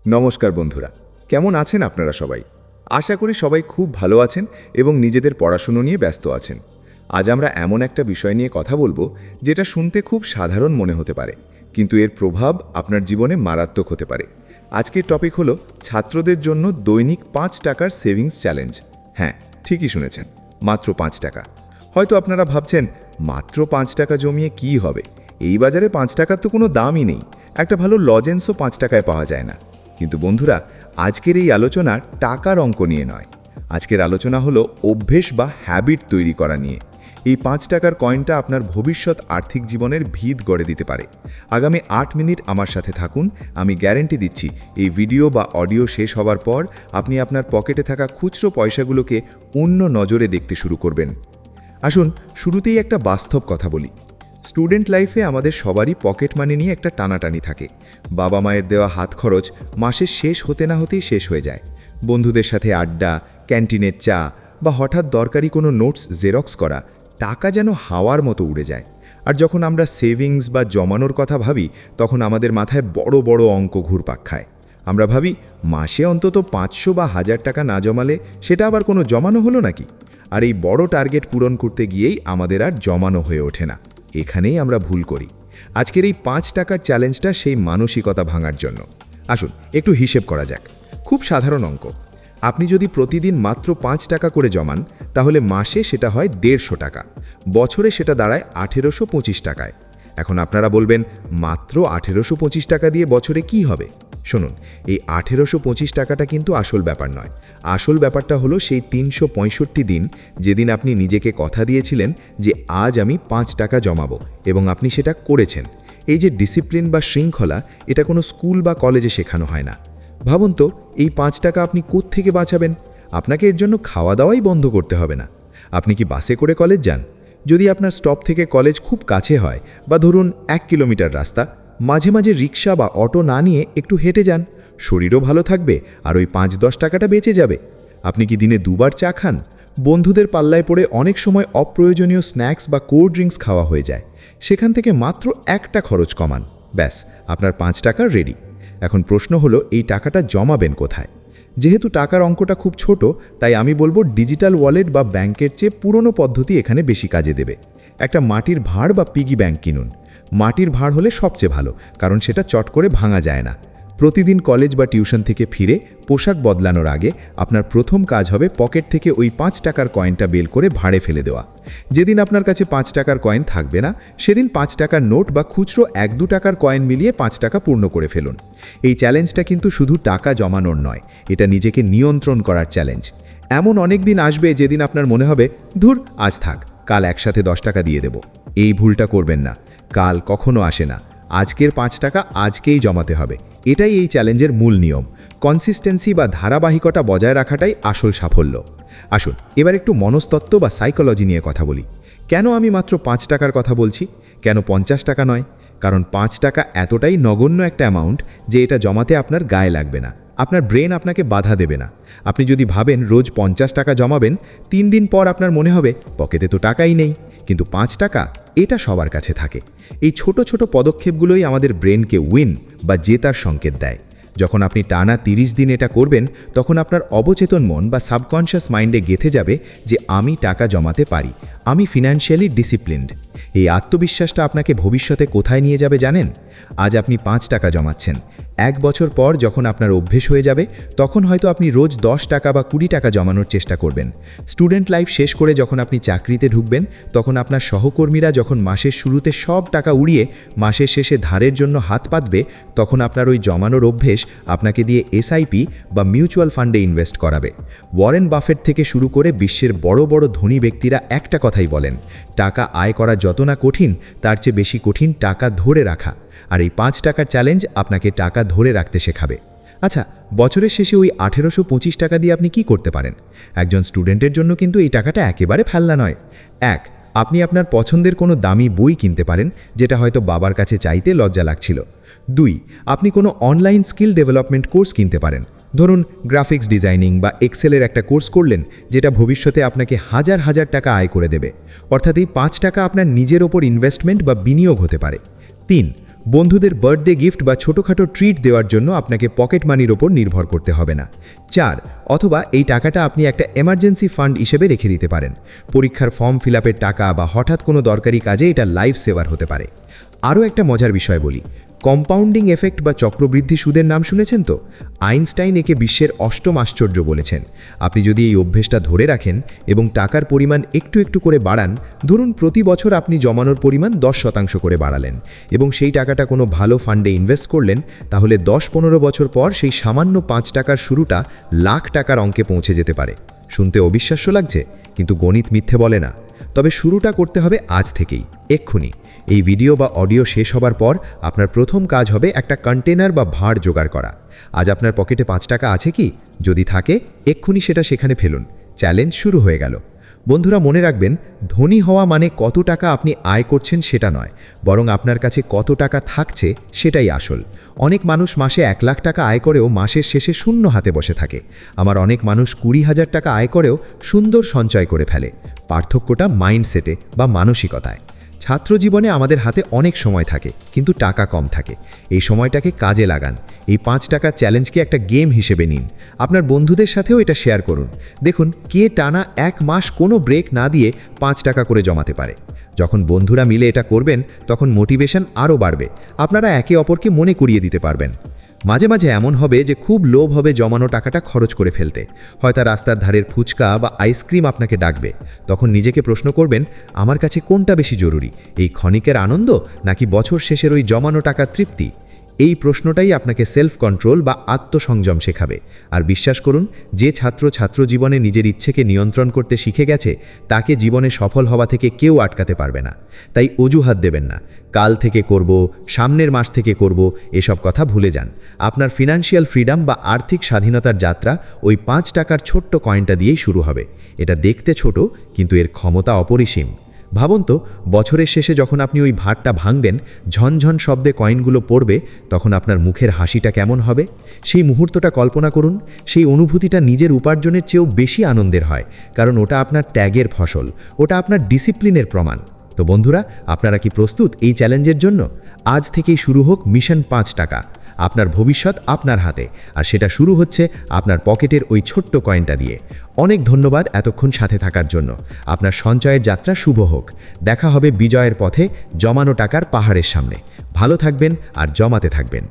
নমস্কার বন্ধুরা, কেমন আছেন আপনারা সবাই? আশা করি সবাই খুব ভালো আছেন এবং নিজেদের পড়াশুনো নিয়ে ব্যস্ত আছেন। আজ আমরা এমন একটা বিষয় নিয়ে কথা বলবো যেটা শুনতে খুব সাধারণ মনে হতে পারে, কিন্তু এর প্রভাব আপনার জীবনে মারাত্মক হতে পারে। আজকের টপিক হলো ছাত্রদের জন্য দৈনিক ৫ টাকার সেভিংস চ্যালেঞ্জ। হ্যাঁ, ঠিকই শুনেছেন, মাত্র ৫ টাকা। হয়তো আপনারা ভাবছেন, মাত্র ৫ টাকা জমিয়ে কি হবে? এই বাজারে ৫ টাকার তো কোনো দামই নেই, একটা ভালো লজেন্সও ৫ টাকায় পাওয়া যায় না। কিন্তু বন্ধুরা, আজকের এই আলোচনা টাকার অঙ্ক নিয়ে নয়। আজকের আলোচনা হলো অভ্যেস বা হ্যাবিট তৈরি করা নিয়ে। এই ৫ টাকার কয়েনটা আপনার ভবিষ্যৎ আর্থিক জীবনের ভিত গড়ে দিতে পারে। আগামী ৮ মিনিট আমার সাথে থাকুন, আমি গ্যারেন্টি দিচ্ছি এই ভিডিও বা অডিও শেষ হওয়ার পর আপনি আপনার পকেটে থাকা খুচরো পয়সাগুলোকে অন্য নজরে দেখতে শুরু করবেন। আসুন শুরুতেই একটা বাস্তব কথা বলি। স্টুডেন্ট লাইফে আমাদের সবারই পকেট মানি নিয়ে একটা টানাটানি থাকে। বাবা মায়ের দেওয়া হাত খরচ মাসের শেষ হতে না হতেই শেষ হয়ে যায়। বন্ধুদের সাথে আড্ডা, ক্যান্টিনের চা বা হঠাৎ দরকারি কোনো নোটস জেরক্স করা, টাকা যেন হাওয়ার মতো উড়ে যায়। আর যখন আমরা সেভিংস বা জমানোর কথা ভাবি, তখন আমাদের মাথায় বড় বড় অঙ্ক ঘুরপাক খায়। আমরা ভাবি, মাসে অন্তত ৫০০ বা ১০০০ টাকা না জমালে সেটা আবার কোনো জমানো হলো নাকি? আর এই বড় টার্গেট পূরণ করতে গিয়েই আমাদের আর জমানো হয়ে ওঠে না। এখানেই আমরা ভুল করি। আজকের এই ৫ টাকার চ্যালেঞ্জটা সেই মানসিকতা ভাঙার জন্য। আসুন একটু হিসেব করা যাক। খুব সাধারণ অঙ্ক। আপনি যদি প্রতিদিন মাত্র ৫ টাকা করে জমান, তাহলে মাসে সেটা হয় ১৫০ টাকা, বছরে সেটা দাঁড়ায় ১৮২৫ টাকায়। এখন আপনারা বলবেন, মাত্র ১৮২৫ টাকা দিয়ে বছরে কি হবে? শুনুন, এই ১৮২৫ টাকাটা কিন্তু আসল ব্যাপার নয়। আসল ব্যাপারটা হলো সেই ৩৬৫ দিন, যেদিন আপনি নিজেকে কথা দিয়েছিলেন যে আজ আমি ৫ টাকা জমাবো, এবং আপনি সেটা করেছেন। এই যে ডিসিপ্লিন বা শৃঙ্খলা, এটা কোনো স্কুল বা কলেজে শেখানো হয় না। ভাবুন তো, এই ৫ টাকা আপনি কোত্থেকে বাঁচাবেন? আপনাকে এর জন্য খাওয়া দাওয়াই বন্ধ করতে হবে না। আপনি কি বাসে করে কলেজ যান? যদি আপনার স্টপ থেকে কলেজ খুব কাছে হয়, বা ধরুন ১ কিলোমিটার রাস্তা, মাঝে মাঝে রিক্সা বা অটো না নিয়ে একটু হেঁটে যান। শরীরও ভালো থাকবে আর ওই ৫-১০ টাকাটা বেঁচে যাবে। আপনি কি দিনে দুবার চা খান? বন্ধুদের পাল্লায় পড়ে অনেক সময় অপ্রয়োজনীয় স্ন্যাক্স বা কোল্ড ড্রিঙ্কস খাওয়া হয়ে যায়। সেখান থেকে মাত্র একটা খরচ কমান, ব্যাস আপনার ৫ টাকা রেডি। এখন প্রশ্ন হলো, এই টাকাটা জমাবেন কোথায়? যেহেতু টাকার অঙ্কটা খুব ছোট, তাই আমি বলবো ডিজিটাল ওয়ালেট বা ব্যাংকের চেয়ে পুরনো পদ্ধতি এখানে বেশি কাজে দেবে। একটা মাটির ভাঁড় বা পিগি ব্যাংক কিনুন। মাটির ভাঁড় হলে সবচেয়ে ভালো, কারণ সেটা চট করে ভাঙা যায় না। প্রতিদিন কলেজ বা টিউশন থেকে ফিরে পোশাক বদলানোর আগে আপনার প্রথম কাজ হবে পকেট থেকে ওই ৫ টাকার কয়েনটা বের করে ভাঁড়ে ফেলে দেওয়া। যেদিন আপনার কাছে ৫ টাকার কয়েন থাকবে না, সেদিন ৫ টাকার নোট বা খুচরো ১-২ টাকার কয়েন মিলিয়ে ৫ টাকা পূর্ণ করে ফেলুন। এই চ্যালেঞ্জটা কিন্তু শুধু টাকা জমানোর নয়, এটা নিজেকে নিয়ন্ত্রণ করার চ্যালেঞ্জ। এমন অনেক দিন আসবে যেদিন আপনার মনে হবে, ধুর আজ থাক, কাল একসাথে ১০ টাকা দিয়ে দেব। এই ভুলটা করবেন না। কাল কখনো আসে না। আজকের ৫ টাকা আজকেই জমাতে হবে। এটাই এই চ্যালেঞ্জের মূল নিয়ম। কনসিস্টেন্সি বা ধারাবাহিকতা বজায় রাখাটাই আসল সাফল্য। আসুন এবার একটু মনস্তত্ত্ব বা সাইকোলজি নিয়ে কথা বলি। কেন আমি মাত্র ৫ টাকার কথা বলছি? কেন ৫০ টাকা নয়? কারণ ৫ টাকা এতটাই নগণ্য একটা অ্যামাউন্ট যে এটা জমাতে আপনার গায়ে লাগবে না। আপনার ব্রেন আপনাকে বাধা দেবে না। আপনি যদি ভাবেন রোজ ৫০ টাকা জমাবেন, ৩ দিন পর আপনার মনে হবে পকেটে তো টাকাই নেই। কিন্তু ৫ টাকা এটা সবার কাছে থাকে। এই ছোট ছোট পদক্ষেপগুলোই আমাদের ব্রেনকে উইন বা জেতার সংকেত দেয়। যখন আপনি টানা ৩০ দিন এটা করবেন, তখন আপনার অবচেতন মন বা সাবকনশিয়াস মাইন্ডে গেঁথে যাবে যে আমি টাকা জমাতে পারি, আমি ফিনান্সিয়ালি ডিসিপ্লিনড। এই আত্মবিশ্বাসটা আপনাকে ভবিষ্যতে কোথায় নিয়ে যাবে জানেন? আজ আপনি ৫ টাকা জমাচ্ছেন, ১ বছর পর যখন আপনার অভ্যেস হয়ে যাবে, তখন হয়তো আপনি রোজ ১০ টাকা বা ২০ টাকা জমানোর চেষ্টা করবেন। স্টুডেন্ট লাইফ শেষ করে যখন আপনি চাকরিতে ঢুকবেন, তখন আপনার সহকর্মীরা যখন মাসের শুরুতে সব টাকা উড়িয়ে মাসের শেষে ধারের জন্য হাত পাতবে, তখন আপনার ওই জমানোর অভ্যেস আপনাকে দিয়ে এসআইপি বা মিউচুয়াল ফান্ডে ইনভেস্ট করাবে। ওয়ারেন বাফেট থেকে শুরু করে বিশ্বের বড় বড় ধনী ব্যক্তিরা একটা কথাই বলেন, টাকা আয় করা যত না কঠিন, তার চেয়ে বেশি কঠিন টাকা ধরে রাখা। আর এই ৫ টাকার চ্যালেঞ্জ আপনাকে টাকা ধরে রাখতে শেখাবে। আচ্ছা, বছরের শেষে ওই ১৮২৫ টাকা দিয়ে আপনি কি করতে পারেন? একজন স্টুডেন্টের জন্য কিন্তু এই টাকাটা একেবারে ফেলনা নয়। ১, আপনি আপনার পছন্দের কোনো দামি বই কিনতে পারেন, যেটা হয়তো বাবার কাছে চাইতে লজ্জা লাগছিল। ২, আপনি কোনো অনলাইন স্কিল ডেভেলপমেন্ট কোর্স কিনতে পারেন। ধরুন গ্রাফিক্স ডিজাইনিং বা এক্সেলের একটা কোর্স করলেন, যেটা ভবিষ্যতে আপনাকে হাজার হাজার টাকা আয় করে দেবে। অর্থাৎ এই ৫ টাকা আপনার নিজের ওপর ইনভেস্টমেন্ট বা বিনিয়োগ হতে পারে। ৩, বন্ধুদের বার্থডে গিফট বা ছোটোখাটো ট্রিট দেওয়ার জন্য আপনাকে পকেট মানির ওপর নির্ভর করতে হবে না। 4, অথবা এই টাকাটা আপনি একটা এমার্জেন্সি ফান্ড হিসেবে রেখে দিতে পারেন। পরীক্ষার ফর্ম ফিল আপের টাকা বা হঠাৎ কোনো দরকারি কাজে এটা লাইফ সেভার হতে পারে। আরও একটা মজার বিষয় বলি, কম্পাউন্ডিং এফেক্ট বা চক্রবৃদ্ধি সুদের নাম শুনেছেন তো? আইনস্টাইন একে বিশ্বের অষ্টম আশ্চর্য বলেছেন। আপনি যদি এই অভ্যেসটা ধরে রাখেন এবং টাকার পরিমাণ একটু একটু করে বাড়ান, ধরুন প্রতি বছর আপনি জমানোর পরিমাণ 10% করে বাড়ালেন এবং সেই টাকাটা কোনো ভালো ফান্ডে ইনভেস্ট করলেন, তাহলে 10-15 বছর পর সেই সামান্য 5 টাকার শুরুটা লাখ টাকার অঙ্কে পৌঁছে যেতে পারে। শুনতে অবিশ্বাস্য লাগছে, কিন্তু গণিত মিথ্যে বলে না। তবে শুরুটা করতে হবে আজ থেকেই, এক্ষুনি। এই ভিডিও বা অডিও শেষ হবার পর আপনার প্রথম কাজ হবে একটা কন্টেনার বা ভাঁড় জোগাড় করা। আজ আপনার পকেটে 5 টাকা আছে কি? যদি থাকে, এক্ষুনি সেটা সেখানে ফেলুন। চ্যালেঞ্জ শুরু হয়ে গেল। বন্ধুরা, মনে রাখবেন, ধনী হওয়া মানে কত টাকা আপনি আয় করছেন সেটা নয়, বরং আপনার কাছে কত টাকা থাকছে সেটাই আসল। অনেক মানুষ মাসে 1 লাখ টাকা আয় করেও মাসের শেষে শূন্য হাতে বসে থাকে। আমার অনেক মানুষ 20,000 টাকা আয় করেও সুন্দর সঞ্চয় করে ফেলে। পার্থক্যটা মাইন্ডসেটে বা মানসিকতায়। ছাত্র জীবনে আমাদের হাতে অনেক সময় থাকে, কিন্তু টাকা কম থাকে। এই সময়টাকে কাজে লাগান। এই 5 টাকার চ্যালেঞ্জকে একটা গেম হিসেবে নিন। আপনার বন্ধুদের সাথেও এটা শেয়ার করুন। দেখুন কে টানা 1 মাস কোনো ব্রেক না দিয়ে 5 টাকা করে জমাতে পারে। যখন বন্ধুরা মিলে এটা করবেন, তখন মোটিভেশন আরও বাড়বে। আপনারা একে অপরকে মনে করিয়ে দিতে পারবেন। মাঝে মাঝে এমন হবে যে খুব লোভ হবে জমানো টাকাটা খরচ করে ফেলতে। হয়তো রাস্তার ধারের ফুচকা বা আইসক্রিম আপনাকে ডাকবে। তখন নিজেকে প্রশ্ন করবেন, আমার কাছে কোনটা বেশি জরুরি, এই ক্ষণিকের আনন্দ নাকি বছর শেষের ওই জমানো টাকার তৃপ্তি? এই প্রশ্নটাই আপনাকে সেলফ কন্ট্রোল বা আত্মসংযম শেখাবে। আর বিশ্বাস করুন, যে ছাত্র জীবনে নিজের ইচ্ছেকে নিয়ন্ত্রণ করতে শিখে গেছে, তাকে জীবনে সফল হওয়া থেকে কেউ আটকাতে পারবে না। তাই অজুহাত দেবেন না, কাল থেকে করব, সামনের মাস থেকে করব, এসব কথা ভুলে যান। আপনার ফিনান্সিয়াল ফ্রিডম বা আর্থিক স্বাধীনতার যাত্রা ওই 5 টাকার ছোট্ট কয়েনটা দিয়েই শুরু হবে। এটা দেখতে ছোট, কিন্তু এর ক্ষমতা অপরিসীম। ভাবুন তো, বছরের শেষে যখন আপনি ওই ভাঁড়টা ভাঙবেন, ঝনঝন শব্দে কয়েনগুলো পড়বে, তখন আপনার মুখের হাসিটা কেমন হবে? সেই মুহূর্তটা কল্পনা করুন। সেই অনুভূতিটা নিজের উপার্জনের চেয়েও বেশি আনন্দের হয়, কারণ ওটা আপনার ত্যাগের ফসল, ওটা আপনার ডিসিপ্লিনের প্রমাণ। তো বন্ধুরা, আপনারা কি প্রস্তুত এই চ্যালেঞ্জের জন্য? আজ থেকেই শুরু হোক মিশন 5 টাকা। আপনার ভবিষ্যৎ আপনার হাতে, আর সেটা শুরু হচ্ছে আপনার পকেটের ওই ছোট্ট কয়েনটা দিয়ে। অনেক ধন্যবাদ এতক্ষণ সাথে থাকার জন্য। আপনার সঞ্চয়ের যাত্রা শুভ হোক। দেখা হবে বিজয়ের পথে, জমানো টাকার পাহাড়ের সামনে। ভালো থাকবেন আর জমাতে থাকবেন।